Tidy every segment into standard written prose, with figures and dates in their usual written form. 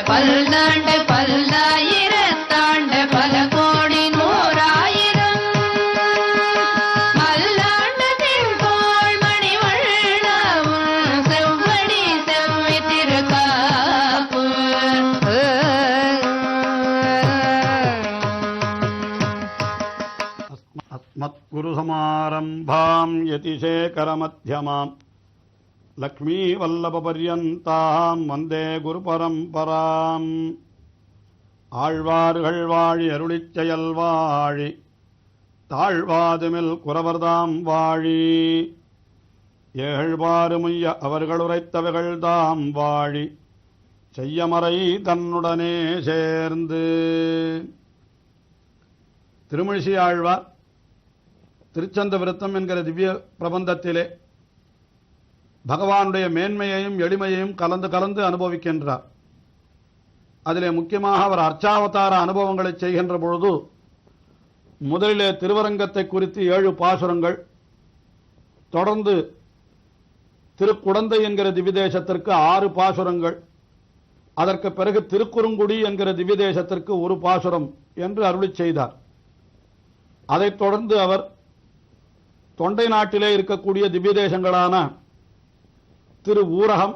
பல்லாண்டு பல்லாயிரத்தாண்டு பல கோடி நூறாயிரம் மல்லாண்டு திங்கோள் மணிவண்ணவும் செவ்வடி செவ்வி திருக்காப்பு அஸ்மத்குருசமாரம்பாம் யதிசேகரமத்யமாம் லக்ஷ்மீவல்லபபர்யந்தாம் வந்தே குருபரம்பராம். ஆழ்வார்கள் வாழி அருளிச் செயல் வாழி தாழ்வாதுமில் குறவர்தாம் வாழி ஏழ்வாறுமுய்ய அவர்கள் உரைத்தவைகள் தாம் வாழி செய்யமறை தன்னுடனே சேர்ந்து. திருமழிசை ஆழ்வார் திருச்சந்த விருத்தம் என்கிற திவ்ய பிரபந்தத்திலே பகவானுடைய மேன்மையையும் எளிமையையும் கலந்து கலந்து அனுபவிக்கின்றார். அதிலே முக்கியமாக அவர் அர்ச்சாவதார அனுபவங்களை செய்கின்ற பொழுது முதலிலே திருவரங்கத்தை குறித்து 7 பாசுரங்கள், தொடர்ந்து திருக்குடந்தை என்கிற திவ்யதேசத்திற்கு 6 பாசுரங்கள், அதற்கு பிறகு திருக்குறுங்குடி என்கிற திவ்யதேசத்திற்கு 1 பாசுரம் என்று அருளிச் செய்தார். அதைத் தொடர்ந்து அவர் தொண்டை நாட்டிலே இருக்கக்கூடிய திவ்யதேசங்களான திரு ஊரகம்,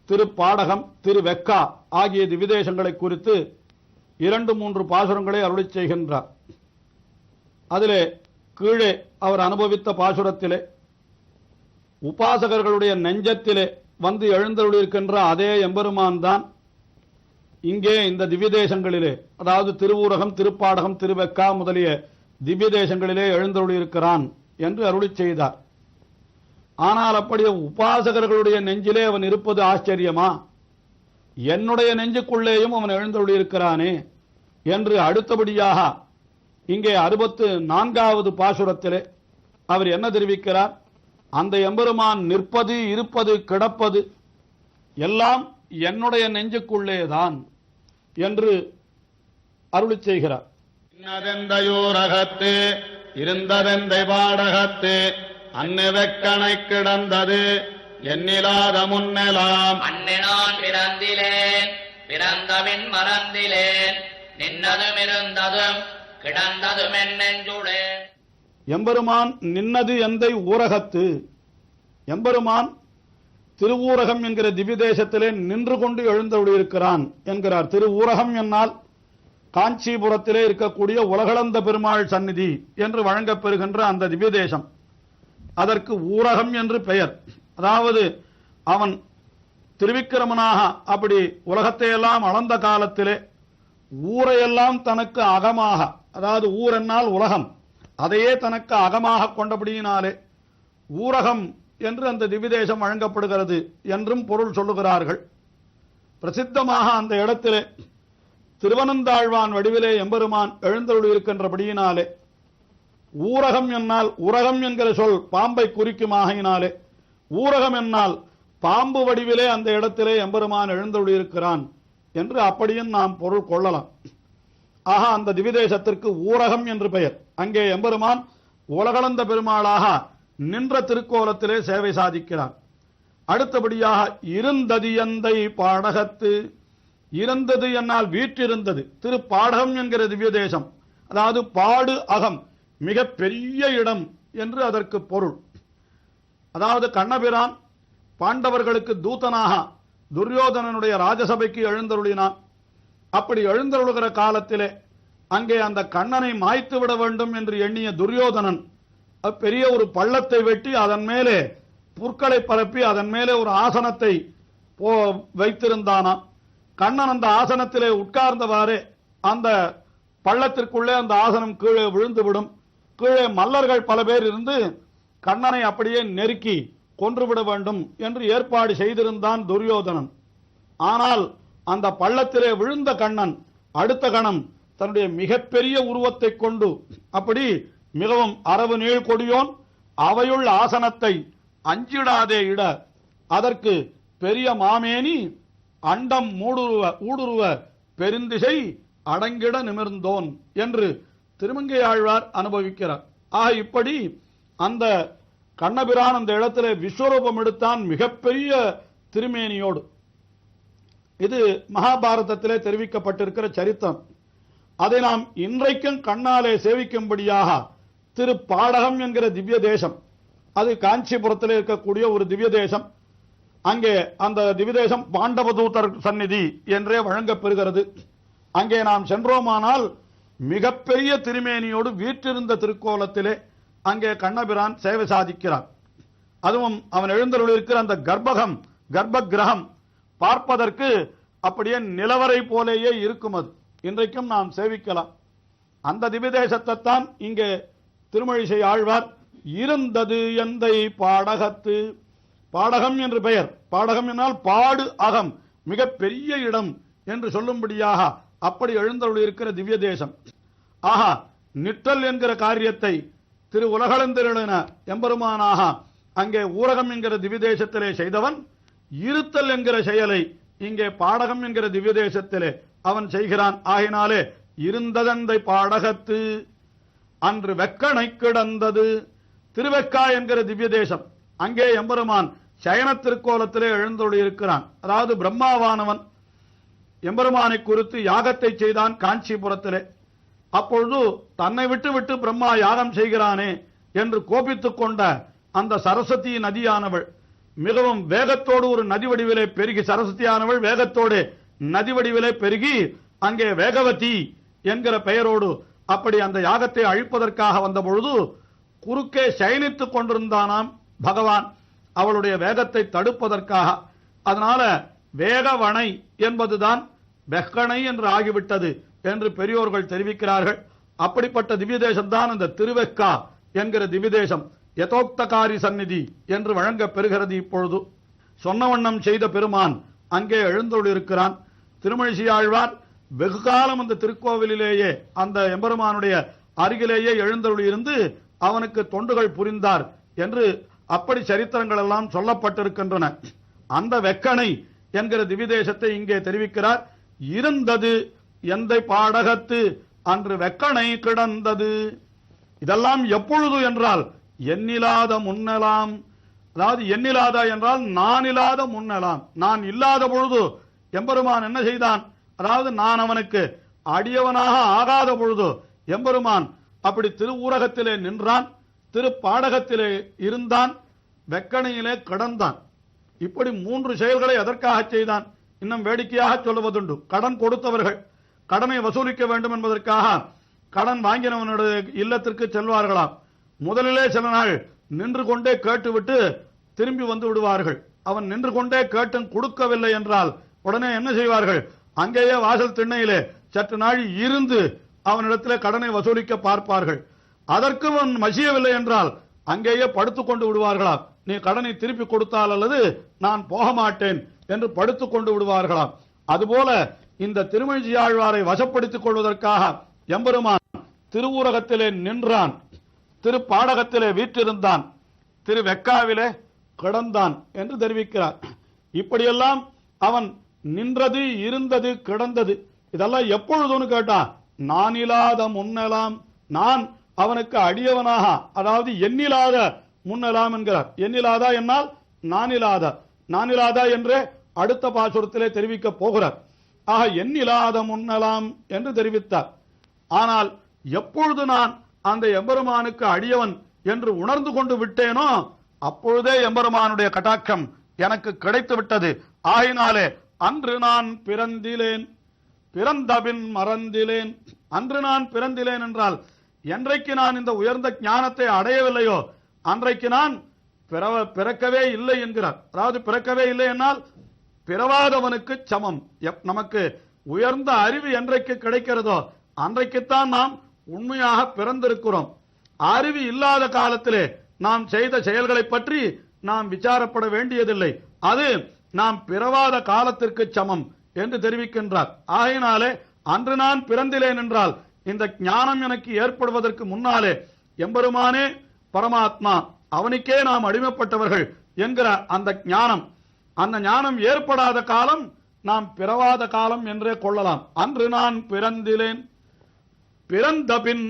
திரு பாடகம், திரு வெக்கா ஆகிய திவ்யதேசங்களை குறித்து 2-3 பாசுரங்களை அருளிச் செய்கின்றார். அதிலே கீழே அவர் அனுபவித்த பாசுரத்திலே உபாசகர்களுடைய நெஞ்சத்திலே வந்து எழுந்தருளிருக்கின்ற அதே எம்பெருமான் தான் இங்கே இந்த திவ்யதேசங்களிலே, அதாவது திருவூரகம், திருப்பாடகம், திருவெக்கா முதலிய திவ்யதேசங்களிலே எழுந்தருளியிருக்கிறான் என்று அருளிச் செய்தார். ஆனால் அப்படியே உபாசகர்களுடைய நெஞ்சிலே அவன் இருப்பது ஆச்சரியமா? என்னுடைய நெஞ்சுக்குள்ளேயும் அவன் எழுந்தருளியிருக்கிறானே என்று அடுத்தபடியாக இங்கே 64வது பாசுரத்திலே அவர் என்ன தெரிவிக்கிறார்? அந்த எம்பெருமான் நிற்பது, இருப்பது, கிடப்பது எல்லாம் என்னுடைய நெஞ்சுக்குள்ளேதான் என்று அருளிச் செய்கிறார். இன்னதெந்தையூரகத்து இருந்ததெந்தை பாடகத்து அன்னுவெக்கணை கிடந்தது எண்ணிலாத முன்னெலாம் அன்னினான் பிறந்திலேன் பிறந்தவின் மறந்திலேன் நின்னதும் இருந்ததும் கிடந்ததும் என் நெஞ்சுளே. எம்பெருமான் நின்னது எந்தை ஊரகத்து, எம்பெருமான் திருவூரகம் என்கிற திவ்யதேசத்திலே நின்று கொண்டு எழுந்தருளியிருக்கிறான் என்கிறார். திருவூரகம் என்னால் காஞ்சிபுரத்திலே இருக்கக்கூடிய உலகளந்த பெருமாள் சந்நிதி என்று வழங்கப்பெறுகின்ற அந்த திவ்யதேசம், அதற்கு ஊரகம் என்று பெயர். அதாவது அவன் திருவிக்கிரமனாக அப்படி உலகத்தையெல்லாம் அளந்த காலத்திலே ஊரையெல்லாம் தனக்கு அகமாக, அதாவது ஊர் என்னால் உலகம், அதையே தனக்கு அகமாக கொண்டபடியினாலே ஊரகம் என்று அந்த திவ்யதேசம் வழங்கப்படுகிறது என்றும் பொருள் சொல்லுகிறார்கள். பிரசித்தமாக அந்த இடத்திலே திருவனந்தாழ்வான் வடிவிலே எம்பெருமான் எழுந்தருளியிருக்கின்றபடியினாலே ஊரகம் என்னால், உரகம் என்கிற சொல் பாம்பை குறிக்குமாகினாலே ஊரகம் என்னால் பாம்பு வடிவிலே அந்த இடத்திலே எம்பெருமான் எழுந்தருளியிருக்கிறான் என்று அப்படியும் நாம் பொருள் கொள்ளலாம். ஆக அந்த திவ்யதேசத்திற்கு ஊரகம் என்று பெயர். அங்கே எம்பெருமான் உலகளந்த பெருமாளாக நின்ற திருக்கோலத்திலே சேவை சாதிக்கிறார். அடுத்தபடியாக இருந்தது எந்தை பாடகத்து, இருந்தது என்னால் வீற்றிருந்தது, திரு பாடகம் என்கிற திவ்யதேசம், அதாவது பாடு அகம், மிக பெரிய இடம் என்று அதற்கு பொருள். அதாவது கண்ணபிரான் பாண்டவர்களுக்கு தூதனாக துரியோதனனுடைய ராஜசபைக்கு எழுந்தருளினான். அப்படி எழுந்தருளுகிற காலத்திலே அங்கே அந்த கண்ணனை மாய்த்து விட வேண்டும் என்று எண்ணிய துரியோதனன் பெரிய ஒரு பள்ளத்தை வெட்டி அதன் மேலே புற்களை பரப்பி அதன் மேலே ஒரு ஆசனத்தை வைத்திருந்தானா. கண்ணன் அந்த ஆசனத்திலே உட்கார்ந்தவாறே அந்த பள்ளத்திற்குள்ளே அந்த ஆசனம் கீழே விழுந்துவிடும். கீழே மல்லர்கள் பல பேர் இருந்து கண்ணனை அப்படியே நெருக்கி கொன்றுவிட வேண்டும் என்று ஏற்பாடு செய்திருந்தான் துரியோதனன். ஆனால் அந்த பள்ளத்திலே விழுந்த கண்ணன் அடுத்த கணம் தன்னுடைய மிகப்பெரிய உருவத்தை கொண்டு அப்படி மிகவும் அரவு நீள் கொடியோன் அவையுள் ஆசனத்தை அஞ்சிடாதே இட அதற்கு பெரிய மாமேனி அண்டம் ஊடுருவ பெருந்திசை அடங்கிட நிமிர்ந்தோன் என்று திருமங்கை ஆழ்வார் அனுபவிக்கிறார். ஆக இப்படி அந்த கண்ணபிரான் அந்த இடத்திலே விஸ்வரூபம் எடுத்தான் மிகப்பெரிய திருமேனியோடு. இது மகாபாரதத்திலே தெரிவிக்கப்பட்டிருக்கிற சரித்திரம். அதை நாம் இன்றைக்கும் கண்ணாலே சேவிக்கும்படியாக திரு பாடகம் என்கிற திவ்ய தேசம், அது காஞ்சிபுரத்தில் இருக்கக்கூடிய ஒரு திவ்ய தேசம். அங்கே அந்த திவ்ய தேசம் பாண்டவதூதர் சந்நிதி என்றே வழங்கப்பெறுகிறது. அங்கே நாம் சென்றோமானால் மிகப்பெரிய திருமேனியோடு வீற்றிருந்த திருக்கோலத்திலே அங்கே கண்ணபிரான் சேவை சாதிக்கிறார். அதுவும் அவன் எழுந்தருளிருக்கிற அந்த கர்ப்ப கிரகம் பார்ப்பதற்கு அப்படியே நிலவரை போலேயே இருக்கும். அது இன்றைக்கும் நாம் சேவிக்கலாம். அந்த திவ்யதேசத்தை தான் இங்கே திருமழிசை ஆழ்வார் இருந்தது எந்தை பாடகத்து, பாடகம் என்று பெயர். பாடகம் என்னால் பாடு அகம், மிக பெரிய இடம் என்று சொல்லும்படியாக அப்படி எழுந்தருளிருக்கிற திவ்ய தேசம். ஆஹா, நிற்றல் என்கிற காரியத்தை திரு உலகளந்திருளின எம்பெருமானாக அங்கே ஊரகம் என்கிற திவ்ய தேசத்திலே செய்தவன் இருத்தல் என்கிற செயலை இங்கே பாடகம் என்கிற திவ்ய தேசத்திலே அவன் செய்கிறான். ஆகினாலே இருந்ததந்தை பாடகத்து அன்று வெக்கனை கிடந்தது. திருவெக்கா என்கிற திவ்ய தேசம், அங்கே எம்பெருமான் சயன திருக்கோலத்திலே எழுந்தொழியிருக்கிறான். அதாவது பிரம்மாவானவன் எம்பெருமானை குறித்து யாகத்தை செய்தான் காஞ்சிபுரத்திலே. அப்பொழுது தன்னை விட்டு பிரம்மா யாகம் செய்கிறானே என்று கோபித்துக் கொண்ட அந்த சரஸ்வதி நதியானவள் மிகவும் வேகத்தோடு ஒரு நதி வடிவிலே பெருகி, சரஸ்வதியானவள் வேகத்தோடு நதி வடிவிலே பெருகி அங்கே வேகவதி என்கிற பெயரோடு அப்படி அந்த யாகத்தை அழிப்பதற்காக வந்த பொழுது குறுக்கே சயனித்துக் கொண்டிருந்தானாம் பகவான் அவளுடைய வேகத்தை தடுப்பதற்காக. அதனால வேகவனை என்பதுதான் வெக்கணை என்று ஆகிவிட்டது என்று பெரியோர்கள் தெரிவிக்கிறார்கள். அப்படிப்பட்ட திவ்ய தேசம் தான் அந்த திருவெக்கா என்கிற திவ்ய தேசம். யதோக்தகாரி சந்நிதி என்று வழங்க பெறுகிறது. இப்பொழுது சொன்ன வண்ணம் செய்த பெருமான் அங்கே எழுந்தொழிருக்கிறான். திருமழிசை ஆழ்வார் வெகு காலம் அந்த திருக்கோவிலேயே அந்த எம்பெருமானுடைய அருகிலேயே எழுந்தொழியிருந்து அவனுக்கு தொண்டுகள் புரிந்தார் என்று அப்படி சரித்திரங்கள் எல்லாம் சொல்லப்பட்டிருக்கின்றன. அந்த வெக்கனை என்கிற திவ்யதேசத்தை இங்கே தெரிவிக்கிறார். இருந்தது எந்தை பாடகத்து அன்று வெக்கனை கிடந்தது. இதெல்லாம் எப்பொழுது என்றால் எண்ணிலாத முன்னலாம். அதாவது எண்ணிலாத என்றால் நான் இல்லாத முன்னலாம். நான் இல்லாத பொழுது எம்பெருமான் என்ன செய்தான்? அதாவது நான் அவனுக்கு அடியவனாக ஆகாத பொழுது எம்பெருமான் அப்படி திருவூரகத்திலே நின்றான், திருப்பாடகத்திலே இருந்தான், வெக்கணையிலே கிடந்தான். இப்படி மூன்று செயல்களை எதற்காக செய்தான்? இன்னும் வேடிக்கையாக சொல்லுவதுண்டு. கடன் கொடுத்தவர்கள் கடனை வசூலிக்க வேண்டும் என்பதற்காக கடன் வாங்கினவனுடைய இல்லத்திற்கு செல்வார்களாம். முதலிலே சில நாள் நின்று கொண்டே கேட்டுவிட்டு திரும்பி வந்து விடுவார்கள். அவன் நின்று கொண்டே கேட்டும் கொடுக்கவில்லை என்றால் உடனே என்ன செய்வார்கள்? அங்கேயே வாசல் திண்ணையிலே சற்று நாள் இருந்து அவனிடத்திலே கடனை வசூலிக்க பார்ப்பார்கள். அதற்கு அவன் மசியவில்லை என்றால் அங்கேயே படுத்துக் கொண்டு விடுவார்களாம். நீ கடனை திருப்பி கொடுத்தால் அல்லது நான் போக மாட்டேன் என்று படுத்துக் கொண்டு விடுவார்களாம். அதுபோல இந்த திருமழிசை ஆழ்வாரை வசப்படுத்திக் கொள்வதற்காக எம்பெருமான் திருவூரகத்திலே நின்றான், திருப்பாடகத்திலே வீற்றிருந்தான், திருவெக்காவிலே கிடந்தான் என்று தெரிவிக்கிறார். இப்படியெல்லாம் அவன் நின்றது, இருந்தது, கிடந்தது, இதெல்லாம் எப்பொழுதுன்னு கேட்டா நான் இல்லாத முன்னெல்லாம், நான் அவனுக்கு அடியவனாக, அதாவது எண்ணிலாத முன்னெல்லாம் என்கிறார். எண்ணிலாதா என்னால் நானிலாதா என்றே அடுத்த பாசுரத்திலே தெரிவிக்க போகிறார். ஆக எண்ணிலாத முன்னெல்லாம் என்று தெரிவித்தார். ஆனால் எப்பொழுது நான் அந்த எம்பெருமானுக்கு அடியவன் என்று உணர்ந்து கொண்டு விட்டேனோ அப்பொழுதே எம்பெருமானுடைய கட்டாட்சம் எனக்கு கிடைத்து விட்டது. ஆகினாலே அன்று நான் பிறந்திலேன், பிறந்தபின் மறந்திலேன். அன்று நான் பிறந்திலேன் என்றால் என்றைக்கு நான் இந்த உயர்ந்த ஞானத்தை அடையவில்லையோ அன்றைக்கு நான் பிறக்கவே இல்லை என்கிறார். அதாவது பிறக்கவே இல்லை என்னால் பிறவாதவனுக்கு சமம். நமக்கு உயர்ந்த அறிவு என்றைக்கு கிடைக்கிறதோ அன்றைக்குத்தான் நாம் உண்மையாக பிறந்திருக்கிறோம். அறிவு இல்லாத காலத்திலே நாம் செய்த செயல்களை பற்றி நாம் விசாரப்பட வேண்டியதில்லை. அது நாம் பிறவாத காலத்திற்கு சமம் என்று தெரிவிக்கின்றார். ஆகையினாலே அன்று நான் பிறந்திலேன் என்றால் இந்த ஞானம் எனக்கு ஏற்படுவதற்கு முன்னாலே எம்பெருமானே பரமாத்மா, அவனுக்கே நாம் அடிமைப்பட்டவர்கள் என்கிற அந்த ஞானம் ஏற்படாத காலம் நாம் பிறவாத காலம் என்றே கொள்ளலாம். அன்று நான் பிறந்திலேன், பிறந்த பின்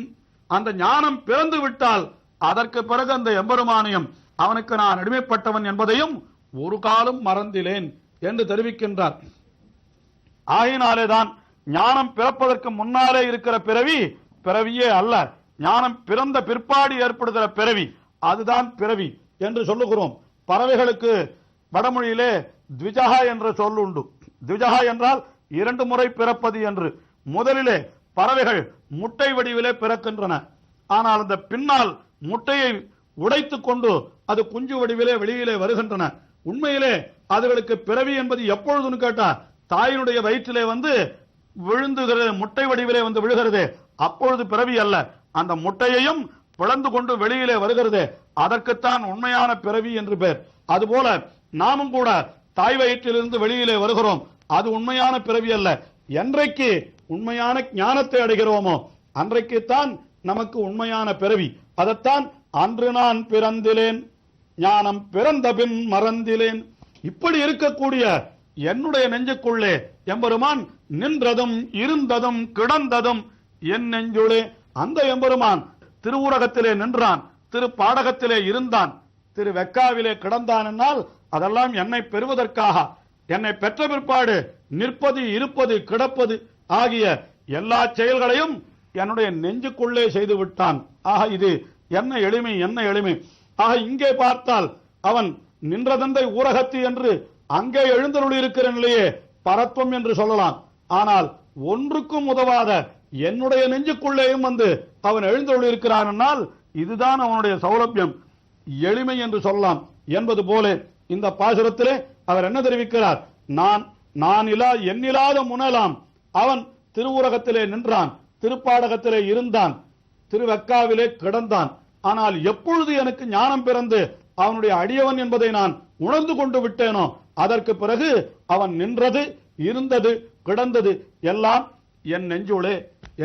அந்த ஞானம் பிறந்து விட்டால் அதற்கு பிறகு அந்த எம்பெருமானையும் அவனுக்கு நான் அடிமைப்பட்டவன் என்பதையும் ஒரு காலம் மறந்திலேன் என்று தெரிவிக்கின்றார். ஆகினாலேதான் ஞானம் பிறப்பதற்கு முன்னாலே இருக்கிற பிறவி பிறவியே அல்ல, ஞானம் பிறந்த பிற்பாடு ஏற்படுகிற பிறவி அதுதான் பிறவி என்று சொல்லுகிறோம். பறவைகளுக்கு வடமொழியிலே த்விஜகா என்ற சொல் உண்டு. த்விஜகா என்றால் 2 முறை பிறப்பது என்று. முதலிலே பறவைகள் முட்டை வடிவிலே பிறக்கின்றன. ஆனால் அந்த பின்னால் முட்டையை உடைத்துக் கொண்டு அது குஞ்சு வடிவிலே வெளியிலே வருகின்றன. உண்மையிலே அதுகளுக்கு பிறவி என்பது எப்பொழுதுன்னு கேட்டா, தாயினுடைய வயிற்றிலே வந்து விழுந்துகிறது, முட்டை வடிவிலே வந்து விழுகிறது, அப்பொழுது பிறவி அல்ல. அந்த முட்டையையும் பிளந்து கொண்டு வெளியிலே வருகிறது, அதற்குத்தான் உண்மையான பிறவி என்று பெயர். அதுபோல நாமும் கூட தாய் வயிற்றிலிருந்து வெளியிலே வருகிறோம், அது உண்மையான பிறவி அல்ல. என்றைக்கு உண்மையான ஞானத்தை அடைகிறோமோ அன்றைக்குத்தான் நமக்கு உண்மையான பிறவி. அதைத்தான் அன்று நான் பிறந்திலேன், ஞானம் பிறந்த பின் மறந்திலேன். இப்படி இருக்கக்கூடிய என்னுடைய நெஞ்சுக்குள்ளே எம்பெருமான் நின்றதும் இருந்ததும் கிடந்ததும் என் நெஞ்சுளே. அந்த எம்பெருமான் திருவுரகத்திலே நின்றான், திரு பாடகத்திலே இருந்தான், திரு வெக்காவிலே கிடந்தான் என்னால் அதெல்லாம் என்னை பெறுவதற்காக. என்னை பெற்ற பிற்பாடு நிற்பது, இருப்பது, கிடப்பது ஆகிய எல்லா செயல்களையும் என்னுடைய நெஞ்சுக்குள்ளே செய்து விட்டான். ஆக இது என்ன எளிமை, என்ன எளிமை. ஆக இங்கே பார்த்தால் அவன் நின்றதந்தை ஊரகத்து என்று அங்கே எழுந்தருள் இருக்கிற நிலையே பரத்வம் என்று சொல்லலாம். ஆனால் ஒன்றுக்கும் உதவாத என்னுடைய நெஞ்சுக்குள்ளேயும் வந்து அவன் எழுந்தருள் இருக்கிறான் என்னால் இதுதான் அவனுடைய சௌலபியம், எளிமை என்று சொல்லலாம் என்பது போல இந்த பாசுரத்திலே அவர் என்ன தெரிவிக்கிறார்? நான் எண்ணிலாத முனலாம் அவன் திருவுரகத்திலே நின்றான், திருப்பாடகத்திலே இருந்தான், திருவெக்காவிலே கிடந்தான். ஆனால் எப்பொழுது எனக்கு ஞானம் பிறந்து அவனுடைய அடியவன் என்பதை நான் உணர்ந்து கொண்டு விட்டேனோ அதற்கு பிறகு அவன் நின்றது, இருந்தது, கிடந்தது எல்லாம் என் நெஞ்சுளே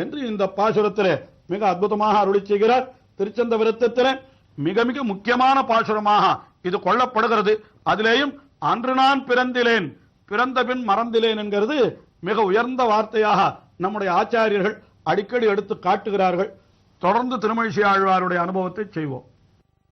என்று இந்த பாசுரத்திலே மிக அற்புதமாக அருளி செய்கிறார். திருச்சந்த விருத்தத்திலே மிக மிக முக்கியமான பாசுரமாக இது கொள்ளப்படுகிறது. அதிலேயும் அன்று நான் பிறந்திலேன், பிறந்த பின் மறந்திலேன் என்கிறது மிக உயர்ந்த வார்த்தையாக நம்முடைய ஆச்சாரியர்கள் அடிக்கடி எடுத்து காட்டுகிறார்கள். தொடர்ந்து திருமழிசை ஆழ்வாருடைய அனுபவத்தை செய்வோம்.